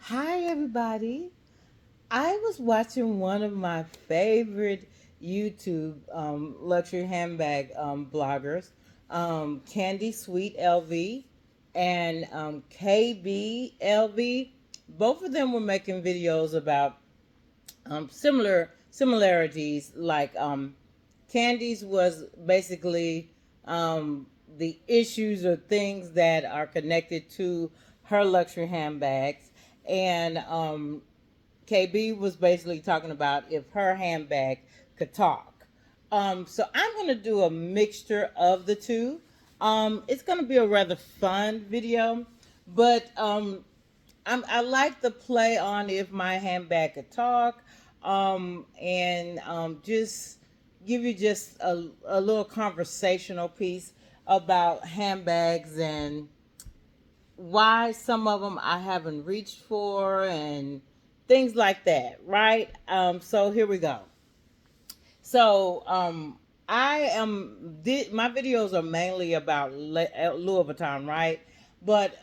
Hi, everybody. I was watching one of my favorite YouTube luxury handbag bloggers, Candy Sweet LV and KBLV. Both of them were making videos about similarities. Like Candy's was basically um, the issues or things that are connected to her luxury handbags, and KB was basically talking about if her handbag could talk. So I'm going to do a mixture of the two. It's going to be a rather fun video, but I like the play on if my handbag could talk, and just give you just a little conversational piece about handbags and why some of them I haven't reached for and things like that, right? So here we go. So my videos are mainly about Louis Vuitton, right? But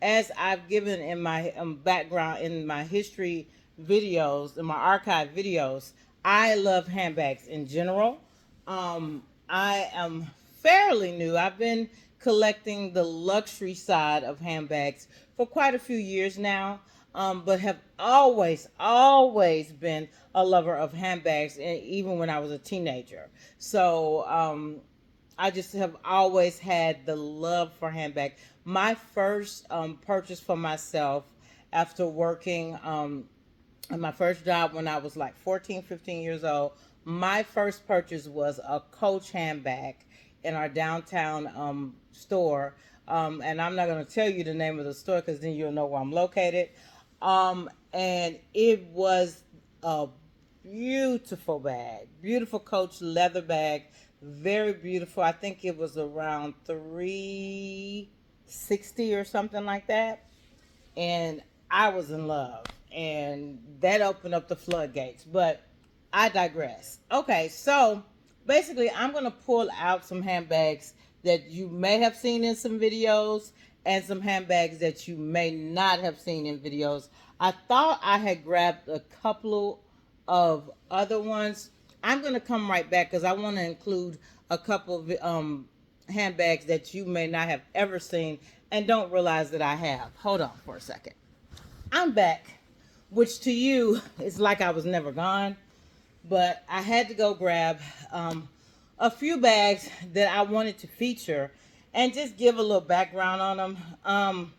as I've given in my background in my history videos, in my archive videos, I love handbags in general. I am fairly new. I've been collecting the luxury side of handbags for quite a few years now, but have always been a lover of handbags, even when I was a teenager. So I just have always had the love for handbags. My first purchase for myself after working in my first job when I was like 14, 15 years old, my first purchase was a Coach handbag in our downtown store. And I'm not going to tell you the name of the store because then you'll know where I'm located. And it was a beautiful bag, beautiful Coach leather bag, very beautiful. I think it was around 360 or something like that, and I was in love, and that opened up the floodgates. But I digress. Okay, so basically, I'm gonna pull out some handbags that you may have seen in some videos, and some handbags that you may not have seen in videos. I thought I had grabbed a couple of other ones. I'm gonna come right back because I want to include a couple of handbags that you may not have ever seen and don't realize that I have. Hold on for a second. I'm back, which to you is like I was never gone, but I had to go grab a few bags that I wanted to feature and just give a little background on them.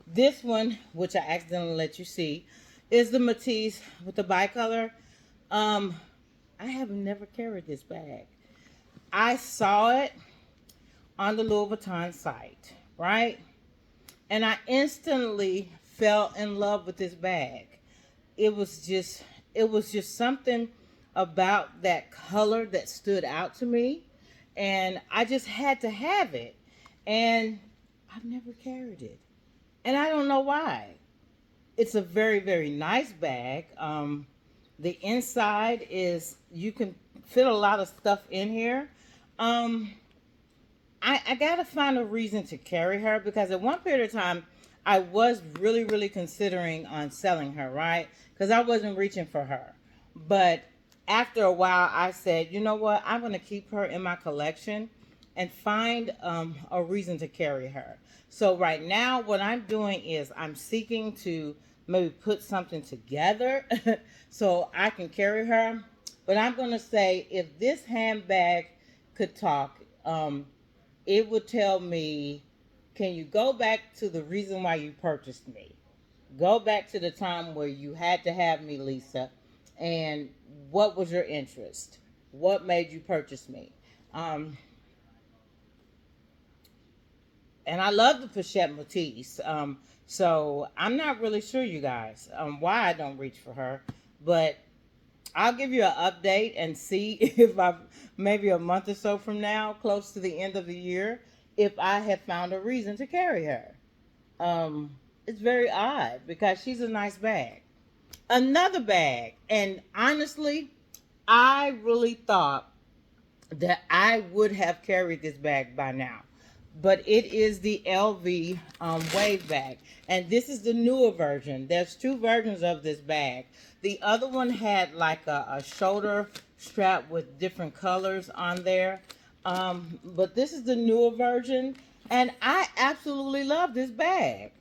This one, which I accidentally let you see, is the Matisse with the bicolor. Um, I have never carried this bag. I saw it on the Louis Vuitton site, right? And I instantly fell in love with this bag. It was just something about that color that stood out to me, and I just had to have it. And I've never carried it. And I don't know why. It's a very nice bag. The inside is, you can fit a lot of stuff in here. Um, I gotta find a reason to carry her because at one period of time I was really considering on selling her, right? Because I wasn't reaching for her. But after a while I said, you know what, I'm gonna keep her in my collection and find a reason to carry her. So right now what I'm doing is I'm seeking to maybe put something together so I can carry her. But I'm gonna say if this handbag could talk, it would tell me, can you go back to the reason why you purchased me? Go back to the time where you had to have me, Lisa, and what was your interest? What made you purchase me? Um, and I love the Pochette Matisse. So I'm not really sure, you guys, why I don't reach for her, but I'll give you an update and see if I, maybe a month or so from now, close to the end of the year, if I have found a reason to carry her. It's very odd because she's a nice bag. Another bag, and honestly, I really thought that I would have carried this bag by now. but it is the LV wave bag, and this is the newer version. There's two versions of this bag. The other one had like a shoulder strap with different colors on there, but this is the newer version, and I absolutely love this bag.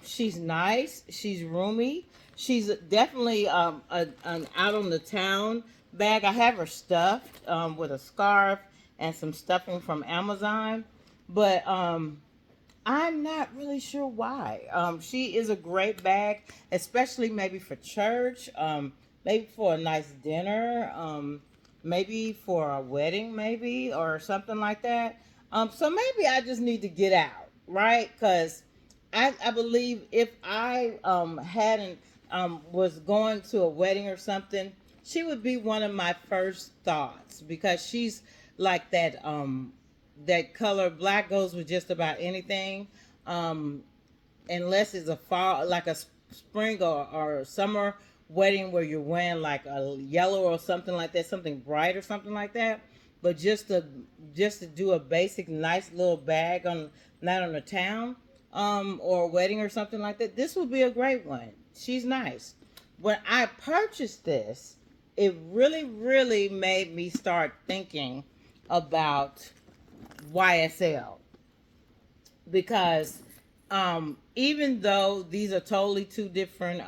She's nice, she's roomy, she's definitely an out on the town bag. I have her stuffed with a scarf and some stuffing from Amazon, but I'm not really sure why. She is a great bag, especially maybe for church, maybe for a nice dinner, maybe for a wedding, maybe, or something like that. So maybe I just need to get out, right? Because I believe if I hadn't was going to a wedding or something, she would be one of my first thoughts because she's like that color black goes with just about anything, um, unless it's a fall like a spring or summer wedding where you're wearing like a yellow or something like that, something bright or something like that. But just to do a basic nice little bag on not on a town or a wedding or something like that, this would be a great one. She's nice. When I purchased this, it really made me start thinking about YSL because even though these are totally two different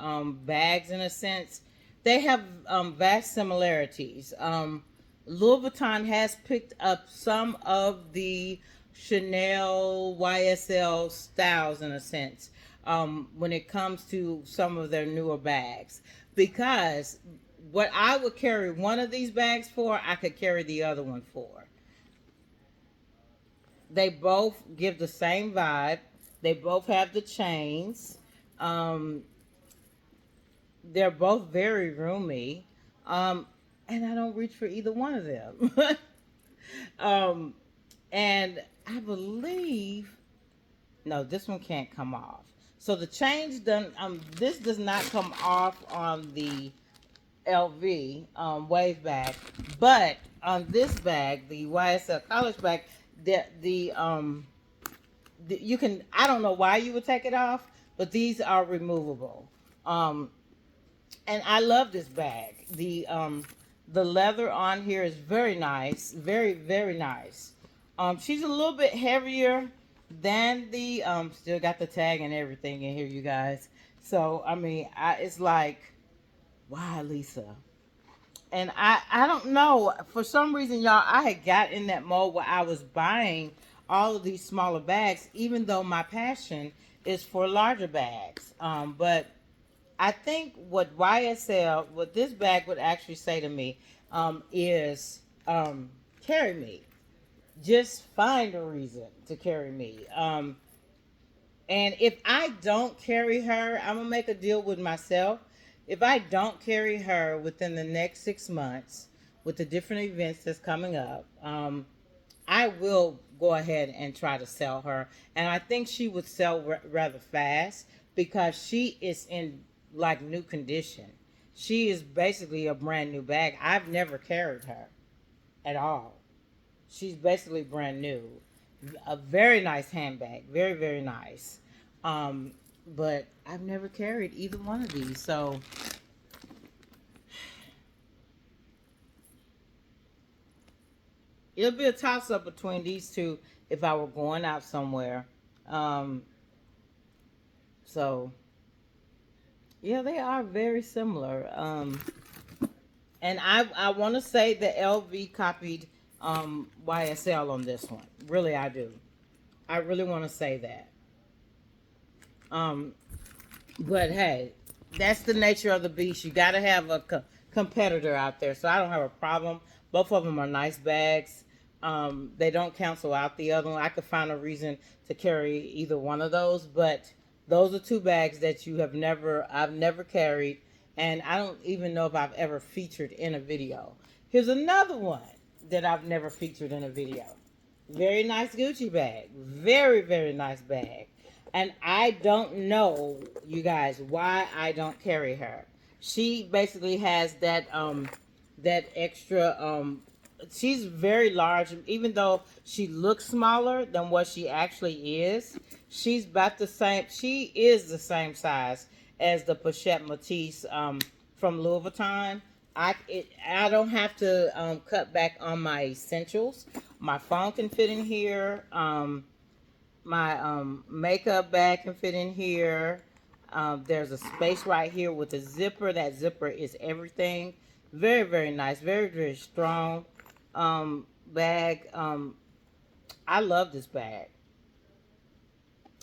bags in a sense, they have vast similarities. Louis Vuitton has picked up some of the Chanel YSL styles in a sense when it comes to some of their newer bags because what I would carry one of these bags for, I could carry the other one for. They both give the same vibe. They both have the chains. Um, they're both very roomy. Um, and I don't reach for either one of them. um, and I believe, no, this one can't come off. So the chains done. This does not come off on the LV wave bag, but on this bag, the YSL college bag, the you can. I don't know why you would take it off, but these are removable. Um, and I love this bag. The leather on here is very nice, very nice. She's a little bit heavier than the still got the tag and everything in here, you guys. So I mean, it's like, why, Lisa? And I don't know, for some reason, y'all, I had got in that mode where I was buying all of these smaller bags, even though my passion is for larger bags. But I think what this bag would actually say to me is carry me. Just find a reason to carry me. And if I don't carry her, I'm gonna make a deal with myself. If I don't carry her within the next 6 months, with the different events that's coming up, I will go ahead and try to sell her. And I think she would sell rather fast because she is in like new condition. She is basically a brand new bag. I've never carried her at all. She's basically brand new. A very nice handbag, very nice. Um, but I've never carried either one of these, so it'll be a toss up between these two if I were going out somewhere. Um, so yeah, they are very similar. And I want to say that LV copied YSL on this one. Really, I do. I really want to say that. Um, but hey, that's the nature of the beast. You got to have a competitor out there. So I don't have a problem. Both of them are nice bags. They don't cancel out the other one. I could find a reason to carry either one of those, but those are two bags that I've never carried, and I don't even know if I've ever featured in a video. Here's another one that I've never featured in a video. Very nice Gucci bag. Very nice bag. And I don't know, you guys, why I don't carry her. She basically has that extra she's very large, even though she looks smaller than what she actually is. She's about the same. She is the same size as the Pochette Matisse from Louis Vuitton. I don't have to cut back on my essentials. My phone can fit in here. My makeup bag can fit in here. There's a space right here with a zipper. That zipper is everything. Very, very nice. Very, very strong bag. I love this bag.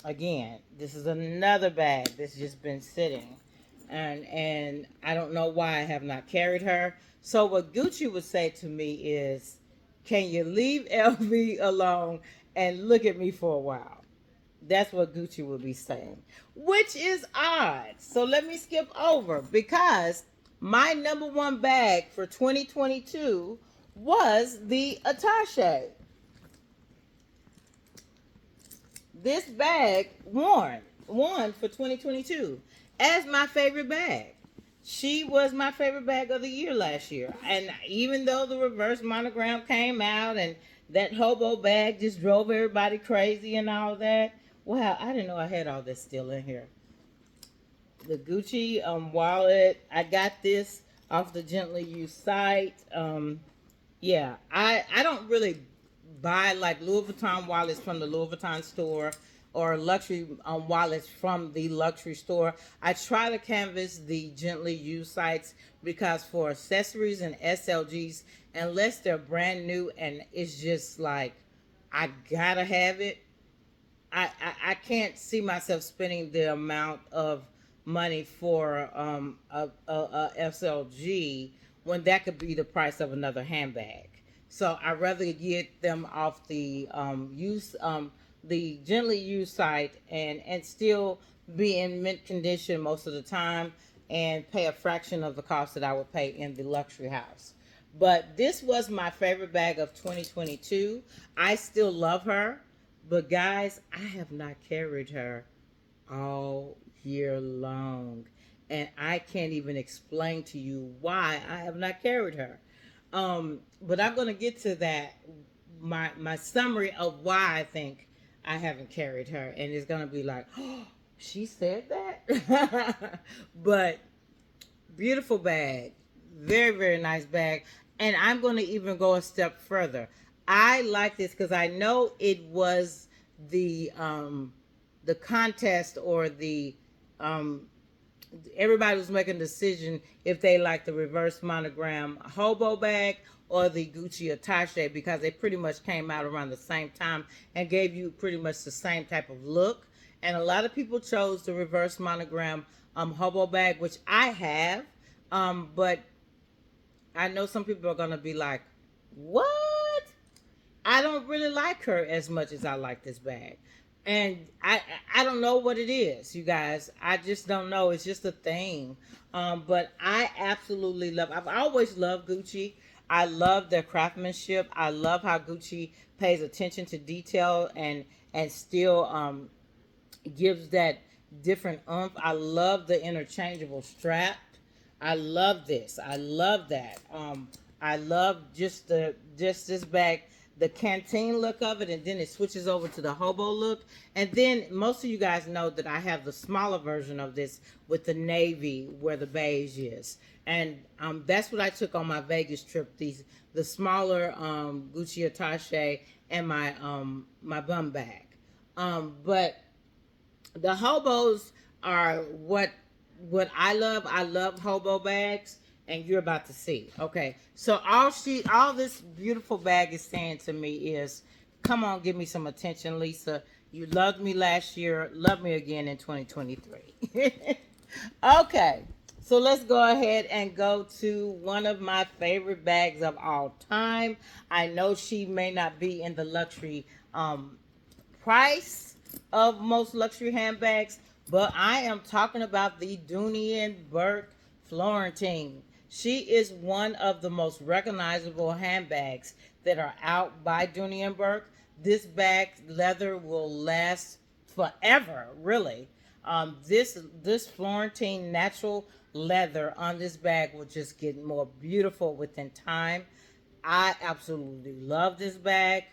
Again, this is another bag that's just been sitting. And I don't know why I have not carried her. So what Gucci would say to me is, can you leave LV alone and look at me for a while? That's what Gucci would be saying, which is odd. So let me skip over because my number one bag for 2022 was the Attache. This bag won for 2022 as my favorite bag. She was my favorite bag of the year last year. And even though the reverse monogram came out and that hobo bag just drove everybody crazy and all that, wow, I didn't know I had all this still in here. The Gucci wallet, I got this off the Gently Used site. Yeah, I don't really buy like Louis Vuitton wallets from the Louis Vuitton store or luxury wallets from the luxury store. I try to canvas the Gently Used sites because for accessories and SLGs, unless they're brand new and it's just like I gotta have it, I can't see myself spending the amount of money for a SLG when that could be the price of another handbag. So I'd rather get them off the Gently Used site and still be in mint condition most of the time and pay a fraction of the cost that I would pay in the luxury house. But this was my favorite bag of 2022. I still love her. But guys, I have not carried her all year long. And I can't even explain to you why I have not carried her. But I'm going to get to that, my summary of why I think I haven't carried her. And it's going to be like, oh, she said that? But beautiful bag. Very, very nice bag. And I'm going to even go a step further. I like this because I know it was the contest or the everybody was making a decision if they like the reverse monogram hobo bag or the Gucci attache because they pretty much came out around the same time and gave you pretty much the same type of look. And a lot of people chose the reverse monogram hobo bag, which I have, but I know some people are gonna be like, "What?" I don't really like her as much as I like this bag. And I don't know what it is, you guys. I just don't know. It's just a thing. But I absolutely love. I've always loved Gucci. I love their craftsmanship. I love how Gucci pays attention to detail and still gives that different oomph. I love the interchangeable strap. I love this. I love that. I love just this bag, the canteen look of it, and then it switches over to the hobo look. And then most of you guys know that I have the smaller version of this with the navy where the beige is. And that's what I took on my Vegas trip. The smaller Gucci attache and my bum bag. But the hobos are what I love. I love hobo bags, and you're about to see. Okay, so all this beautiful bag is saying to me is, come on, give me some attention, Lisa. You loved me last year, love me again in 2023. Okay, so let's go ahead and go to one of my favorite bags of all time. I know she may not be in the luxury price of most luxury handbags, but I am talking about the Dooney & Bourke Florentine. She is one of the most recognizable handbags that are out by Dooney & Bourke. This bag leather will last forever, really. This Florentine natural leather on this bag will just get more beautiful within time. I absolutely love this bag.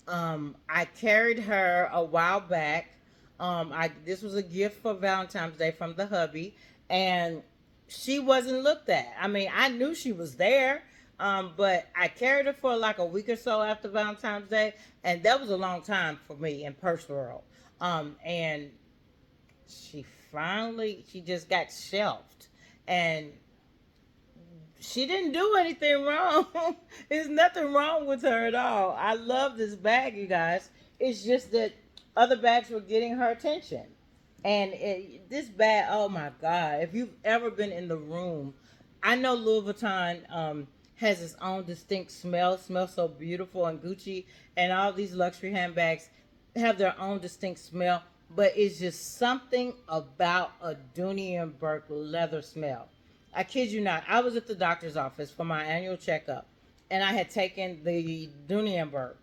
I carried her a while back. I This was a gift for Valentine's Day from the hubby, and she wasn't looked at. I mean, I knew she was there, but I carried her for like a week or so after Valentine's Day, and that was a long time for me in purse world. And she just got shelved, and she didn't do anything wrong. There's nothing wrong with her at all. I love this bag, you guys. It's just that other bags were getting her attention. And this bag, oh my God, if you've ever been in the room, I know Louis Vuitton has its own distinct smell, smells so beautiful, and Gucci and all these luxury handbags have their own distinct smell, but it's just something about a Dooney and Burke leather smell. I kid you not. I was at the doctor's office for my annual checkup, and I had taken the Dunenberg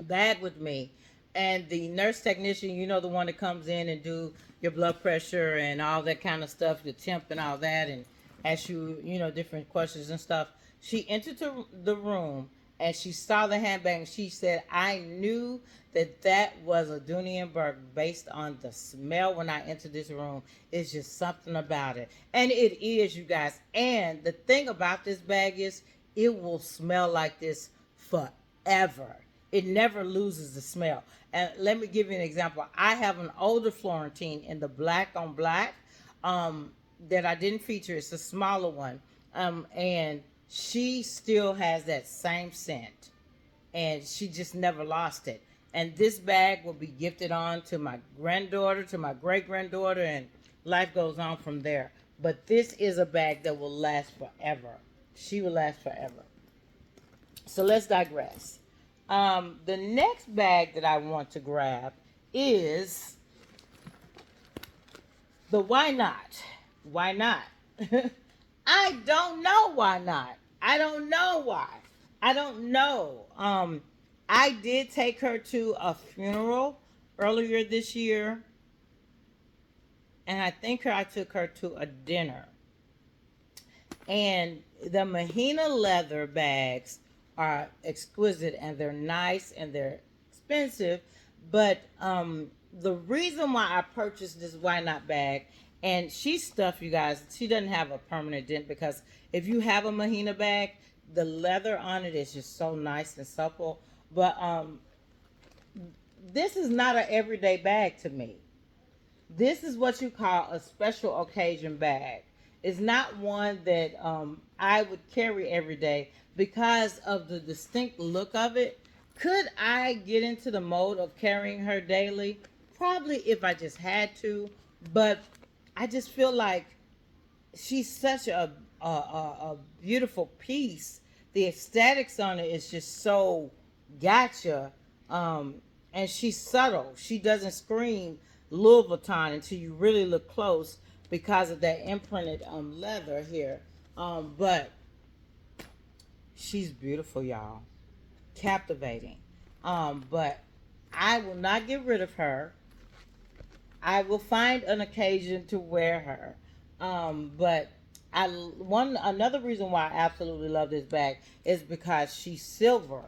bag with me, and the nurse technician, you know, the one that comes in and do your blood pressure and all that kind of stuff, your temp and all that, and ask you, you know, different questions and stuff. She entered the room and she saw the handbag and she said, I knew that was a Dunenberg based on the smell when I entered this room. It's just something about it. And it is, you guys. And the thing about this bag is it will smell like this forever. It never loses the smell. And let me give you an example. I have an older Florentine in the black on black that I didn't feature. It's a smaller one. And she still has that same scent. And she just never lost it. And this bag will be gifted on to my granddaughter, to my great-granddaughter, and life goes on from there. But this is a bag that will last forever. She will last forever. So let's digress. The next bag that I want to grab is the Why Not. Why not? I don't know why not. I don't know why. I don't know. I did take her to a funeral earlier this year, and I took her to a dinner. And the Mahina leather bags are exquisite, and they're nice, and they're expensive. But the reason why I purchased this Why Not bag, and she's stuffed, you guys, she doesn't have a permanent dent, because if you have a Mahina bag, the leather on it is just so nice and supple. But this is not an everyday bag to me. This is what you call a special occasion bag. It's not one that I would carry every day because of the distinct look of it. Could I get into the mode of carrying her daily? Probably, if I just had to. But I just feel like she's such a beautiful piece. The aesthetics on it is just so gotcha. And she's subtle. She doesn't scream Louis Vuitton until you really look close because of that imprinted leather here. But she's beautiful, y'all. Captivating. But I will not get rid of her. I will find an occasion to wear her. But another reason why I absolutely love this bag is because she's silver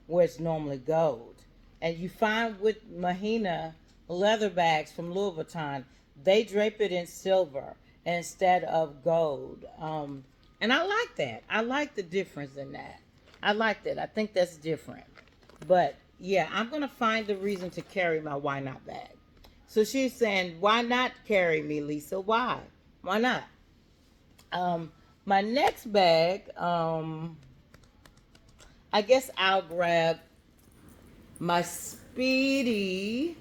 where it's normally gold. And you find with Mahina leather bags from Louis Vuitton, they drape it in silver instead of gold. And I like that. I like the difference in that. I like that. I think that's different. But yeah, I'm going to find the reason to carry my Why Not bag. So she's saying, why not carry me, Lisa? Why? Why not? My next bag, I guess I'll grab my Speedy.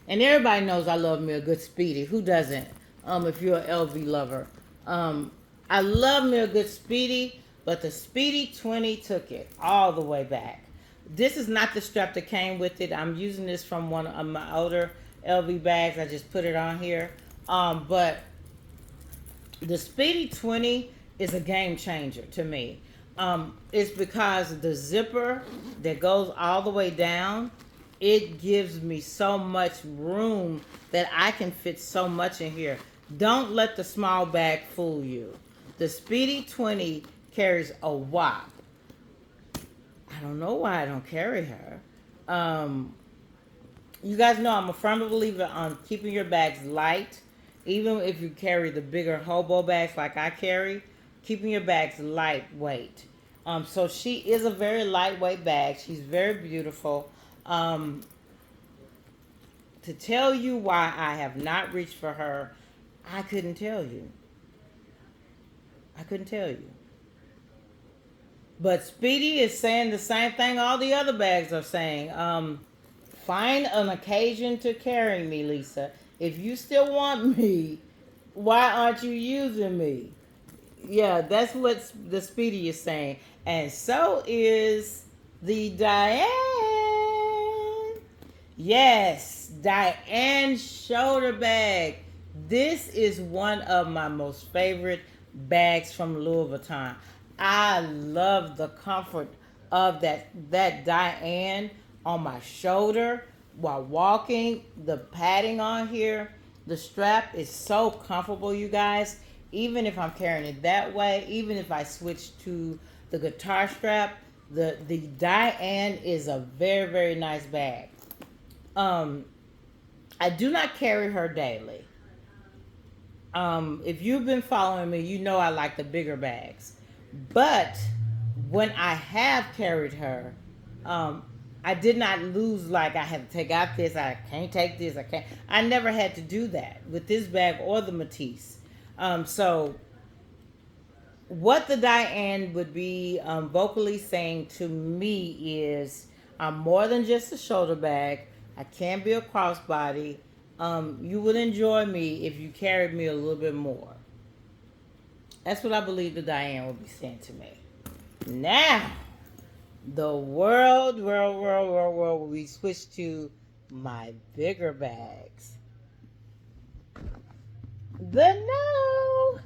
And everybody knows I love me a good Speedy. Who doesn't? If you're an LV lover. I love me a good Speedy, but the Speedy 20 took it all the way back. This is not the strap that came with it. I'm using this from one of my older LV bags. I just put it on here. But the Speedy 20 is a game changer to me. It's because the zipper that goes all the way down, it gives me so much room that I can fit so much in here. Don't let the small bag fool you. The Speedy 20 carries a WAP. I don't know why I don't carry her. Um, you guys know I'm a firm believer on keeping your bags light. Even if you carry the bigger hobo bags like I carry, keeping your bags lightweight. So she is a very lightweight bag. She's very beautiful. Um, to tell you why I have not reached for her, I couldn't tell you. I couldn't tell you. But Speedy is saying the same thing all the other bags are saying. Find an occasion to carry me, Lisa. If you still want me, why aren't you using me? Yeah, that's what the Speedy is saying. And so is the Diane. Yes, Diane shoulder bag. This is one of my most favorite bags from Louis Vuitton. I love the comfort of that Diane on my shoulder while walking. The padding on here, the strap is so comfortable, you guys. Even if I'm carrying it that way, even if I switch to the guitar strap, the Diane is a very, very nice bag. Um, I do not carry her daily. If you've been following me, you know I like the bigger bags. But when I have carried her, um, I did not lose like I had to take out this, I can't take this, I can't. I never had to do that with this bag or the Matisse. So what the Diane would be vocally saying to me is, I'm more than just a shoulder bag. I can be a crossbody. You would enjoy me if you carried me a little bit more. That's what I believe the Diane would be saying to me. Now, the world, we switch to my bigger bags. The no.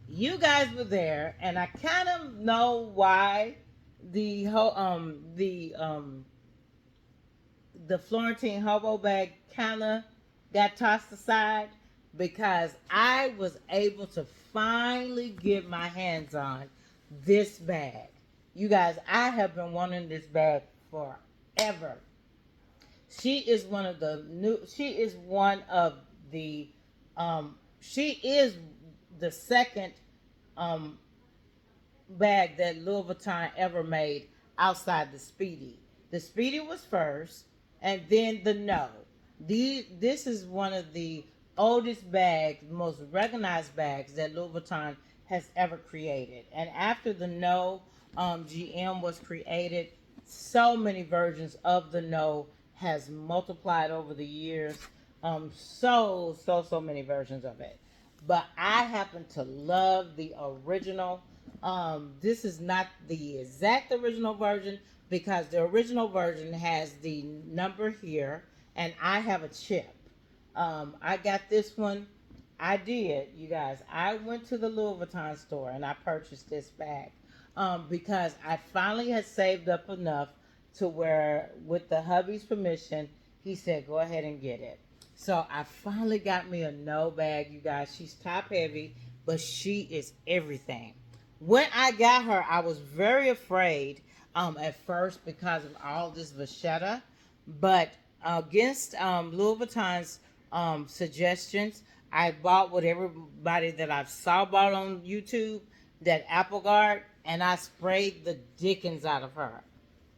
You guys were there, and I kind of know why the whole the Florentine hobo bag kind of got tossed aside because I was able to finally get my hands on this bag. You guys, I have been wanting this bag forever. She is one of the new. She is one of the. She is the second um, bag that Louis Vuitton ever made outside the Speedy. The Speedy was first, and then the No. This is one of the oldest bags, most recognized bags that Louis Vuitton has ever created. And after the No GM was created, so many versions of the No has multiplied over the years. So many versions of it. But I happen to love the original. This is not the exact original version because the original version has the number here, and I have a chip. I got this one. I did, you guys. I went to the Louis Vuitton store and I purchased this bag because I finally had saved up enough to where, with the hubby's permission, he said, go ahead and get it. So I finally got me a No bag, you guys. She's top heavy, but she is everything. When I got her, I was very afraid at first because of all this vachetta, but against Louis Vuitton's suggestions, I bought what everybody that I saw bought on YouTube, that Apple Guard, and I sprayed the dickens out of her.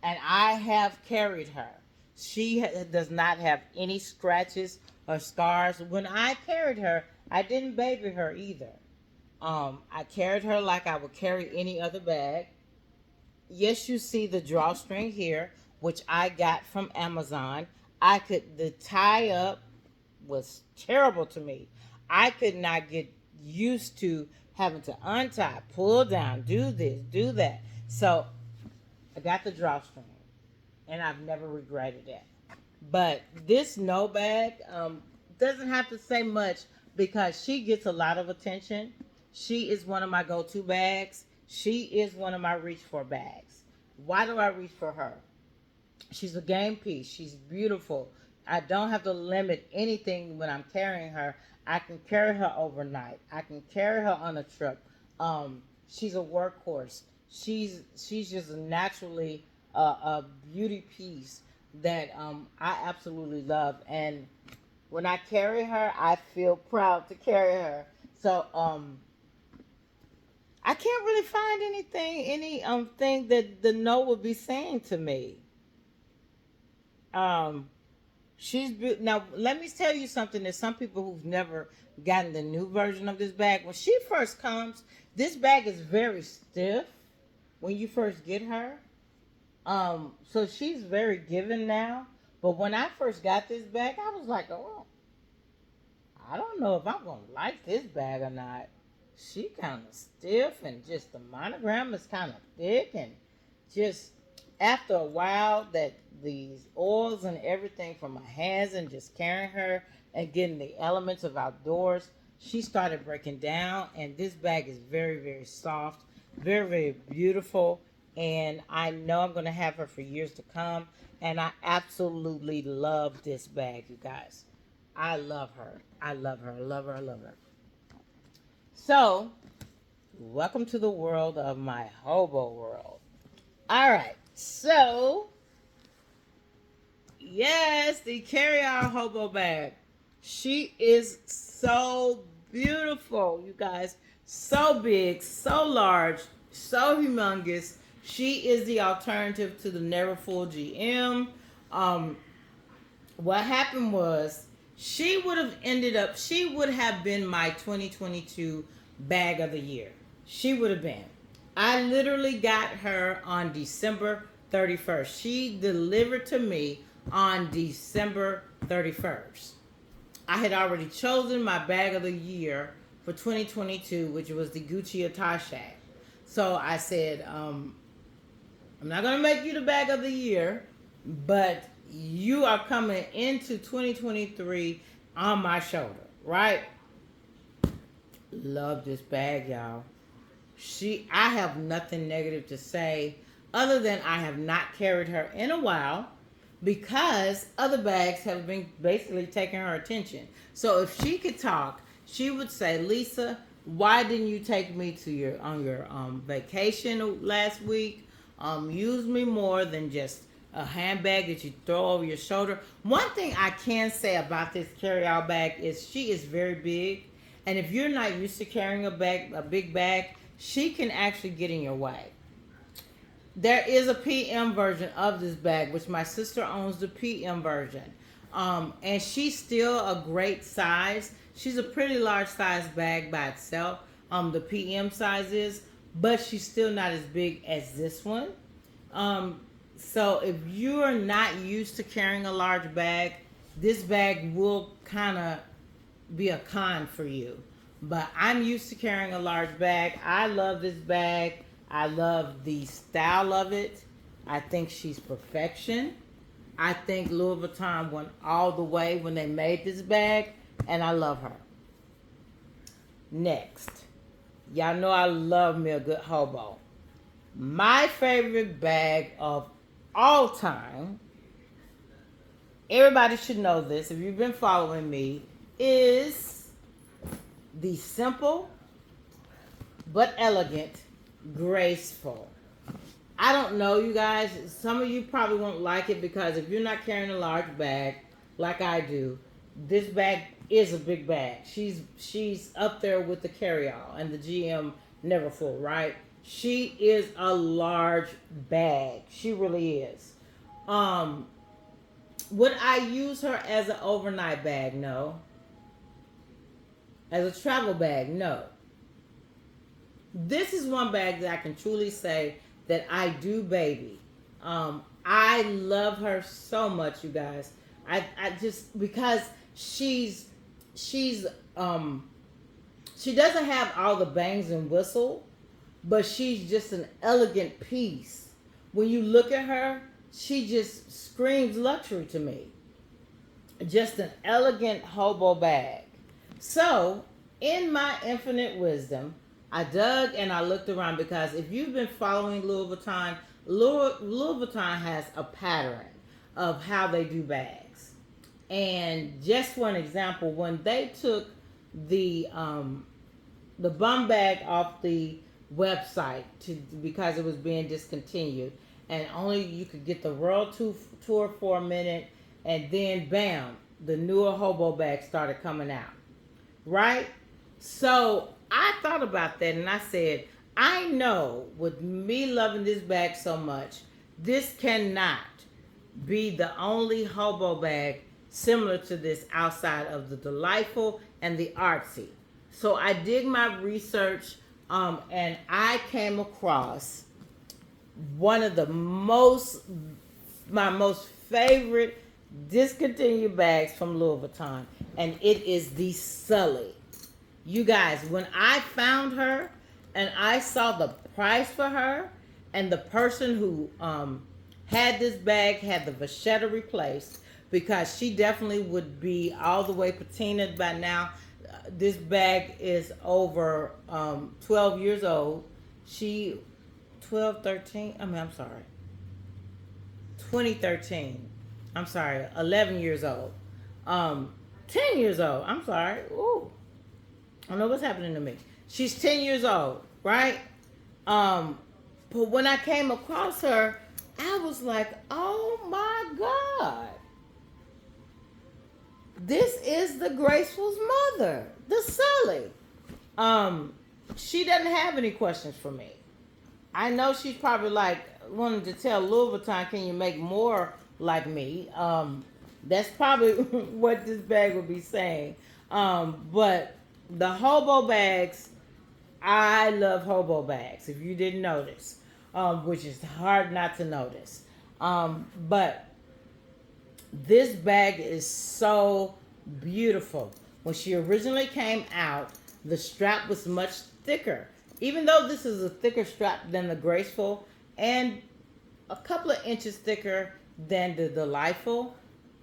And I have carried her. She does not have any scratches or scars. When I carried her, I didn't baby her either. I carried her like I would carry any other bag. Yes, you see the drawstring here, which I got from Amazon. The tie up was terrible to me. I could not get used to having to untie, pull down, do this, do that. So I got the drawstring, and I've never regretted it. But this No bag doesn't have to say much because she gets a lot of attention. She is one of my go-to bags. She is one of my reach for bags. Why do I reach for her? She's a game piece. She's beautiful. I don't have to limit anything when I'm carrying her. I can carry her overnight. I can carry her on a trip. She's a workhorse. She's just naturally a beauty piece that I absolutely love. And when I carry her, I feel proud to carry her. So I can't really find any thing that the note would be saying to me. Um, now. Let me tell you something. There's some people who've never gotten the new version of this bag. When she first comes, this bag is very stiff when you first get her. So she's very given now. But when I first got this bag, I was like, oh, I don't know if I'm gonna like this bag or not. She kind of stiff and just the monogram is kind of thick and just after a while that these oils and everything from my hands and just carrying her and getting the elements of outdoors, she started breaking down. And this bag is very, very soft, very, very beautiful. And I know I'm going to have her for years to come. And I absolutely love this bag, you guys. I love her. I love her. I love her. I love her. So, welcome to the world of my hobo world. All right. So, yes, the carry-on hobo bag. She is so beautiful, you guys. So big, so large, so humongous. She is the alternative to the Never Full GM. Um, what happened was she would have been my 2022 bag of the year. She would have been. I literally got her on December 31st. She delivered to me on December 31st. I had already chosen my bag of the year for 2022, which was the Gucci Attaché. So I said, I'm not going to make you the bag of the year, but you are coming into 2023 on my shoulder, right? Love this bag, y'all. I have nothing negative to say other than I have not carried her in a while because other bags have been basically taking her attention. So if she could talk, she would say, Lisa, why didn't you take me to your vacation last week? Use me more than just a handbag that you throw over your shoulder. One thing I can say about this carry-out bag is she is very big. And if you're not used to carrying a big bag, she can actually get in your way. There is a PM version of this bag, which my sister owns the PM version. And she's still a great size. She's a pretty large size bag by itself. The PM size is, but she's still not as big as this one. So if you're not used to carrying a large bag, this bag will kind of be a con for you. But I'm used to carrying a large bag. I love this bag. I love the style of it. I think she's perfection. I think Louis Vuitton went all the way when they made this bag, and I love her. Next, y'all know I love me a good hobo. My favorite bag of all time, everybody should know this if you've been following me, is the simple but elegant graceful. I don't know, you guys. Some of you probably won't like it because if you're not carrying a large bag like I do, this bag is a big bag. She's up there with the carry-all and the GM Never Full, right? She is a large bag. She really is. Would I use her as an overnight bag? No. As a travel bag? No. This is one bag that I can truly say that I do baby. I love her so much, you guys. I just because she's she doesn't have all the bangs and whistle, but she's just an elegant piece. When you look at her, she just screams luxury to me. Just an elegant hobo bag. So, in my infinite wisdom, I dug and I looked around because if you've been following Louis Vuitton, Louis Vuitton has a pattern of how they do bags. And just for an example, when they took the bum bag off the website because it was being discontinued, and only you could get the world tour for a minute, and then bam, the newer hobo bag started coming out, right? So I thought about that and I said, I know with me loving this bag so much, this cannot be the only hobo bag similar to this outside of the delightful and the artsy. So I did my research, and I came across one of my most favorite discontinued bags from Louis Vuitton, and it is the Sully. You guys, when I found her and I saw the price for her, and the person who had this bag had the vachetta replaced, because she definitely would be all the way patinaed by now. This bag is over 12 years old. She 12, 13. I'm sorry, 2013. I'm sorry, 11 years old. 10 years old. I'm sorry. Ooh, I don't know what's happening to me. She's 10 years old, right? Um, but when I came across her, I was like, oh my God. This is the Graceful's mother, the Sully. Um, she doesn't have any questions for me. I know she's probably like wanting to tell Louis Vuitton, can you make more like me? That's probably what this bag would be saying. But the hobo bags, I love hobo bags, if you didn't notice, which is hard not to notice. But this bag is so beautiful. When she originally came out, the strap was much thicker. Even though this is a thicker strap than the Graceful and a couple of inches thicker than the Delightful,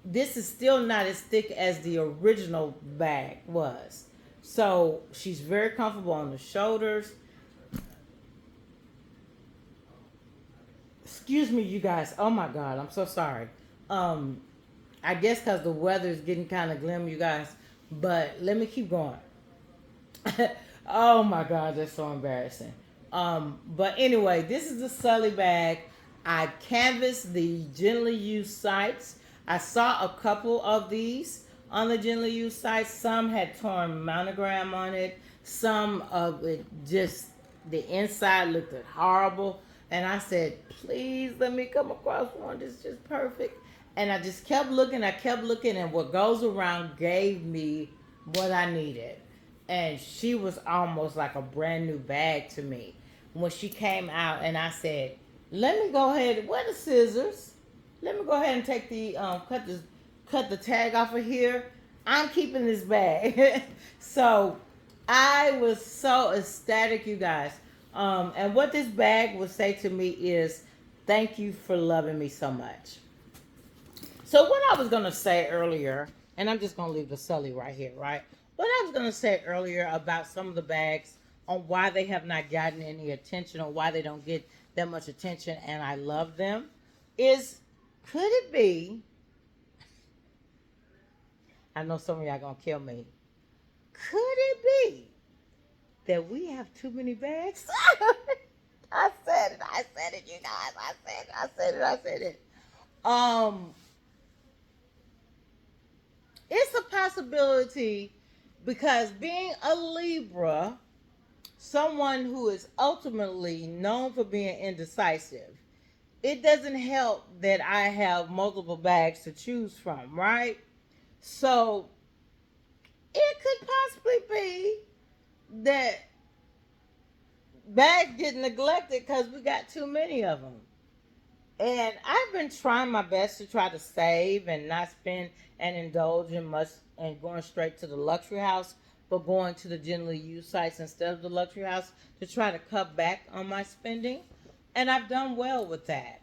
this is still not as thick as the original bag was. So she's very comfortable on the shoulders. Excuse me, you guys. Oh my God, I'm so sorry. I guess because the weather is getting kind of glim, you guys. But let me keep going. Oh my God, that's so embarrassing. But anyway, this is the Sully bag. I canvassed the gently used sites. I saw a couple of these on the gently used sites. Some had torn monogram on it. Some of it just, the inside looked horrible. And I said, please let me come across one that's just perfect. And I just kept looking, and what goes around gave me what I needed. And she was almost like a brand new bag to me when she came out. And I said, let me go ahead, where the scissors? Let me go ahead and take the cut the tag off of here. I'm keeping this bag. So I was so ecstatic, you guys. And what this bag would say to me is, thank you for loving me so much. So what I was going to say earlier, and I'm just going to leave the Sully right here, right? What I was going to say earlier about some of the bags on why they have not gotten any attention, or why they don't get that much attention, and I love them, is, could it be, I know some of y'all going to kill me, could it be that we have too many bags? I said it, you guys. I said it. It's a possibility, because being a Libra, someone who is ultimately known for being indecisive, it doesn't help that I have multiple bags to choose from, right? So it could possibly be that bags get neglected because we got too many of them. And I've been trying my best to try to save and not spend and indulge in much and going straight to the luxury house, but going to the gently used sites instead of the luxury house to try to cut back on my spending. And I've done well with that.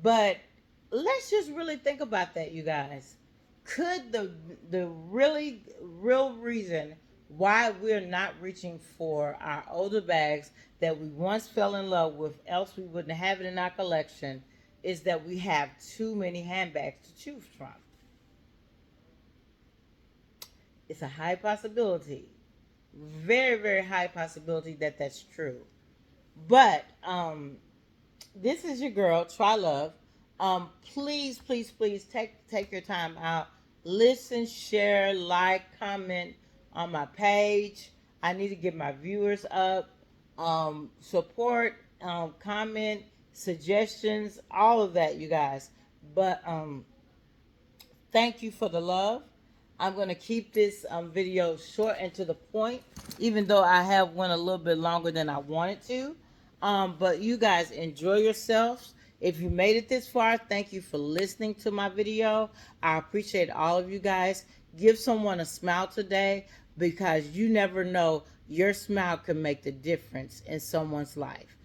But let's just really think about that, you guys. Could the really real reason why we're not reaching for our older bags that we once fell in love with, else we wouldn't have it in our collection, is that we have too many handbags to choose from? It's a high possibility, very, very high possibility that that's true. But this is your girl, Try Love. Please, please, please take your time out. Listen, share, like, comment on my page. I need to get my viewers up. Support, comment, suggestions, all of that, you guys. But thank you for the love. I'm going to keep this video short and to the point, even though I have went a little bit longer than I wanted to. But you guys enjoy yourselves. If you made it this far, thank you for listening to my video. I appreciate all of you guys. Give someone a smile today, because you never know, your smile can make the difference in someone's life.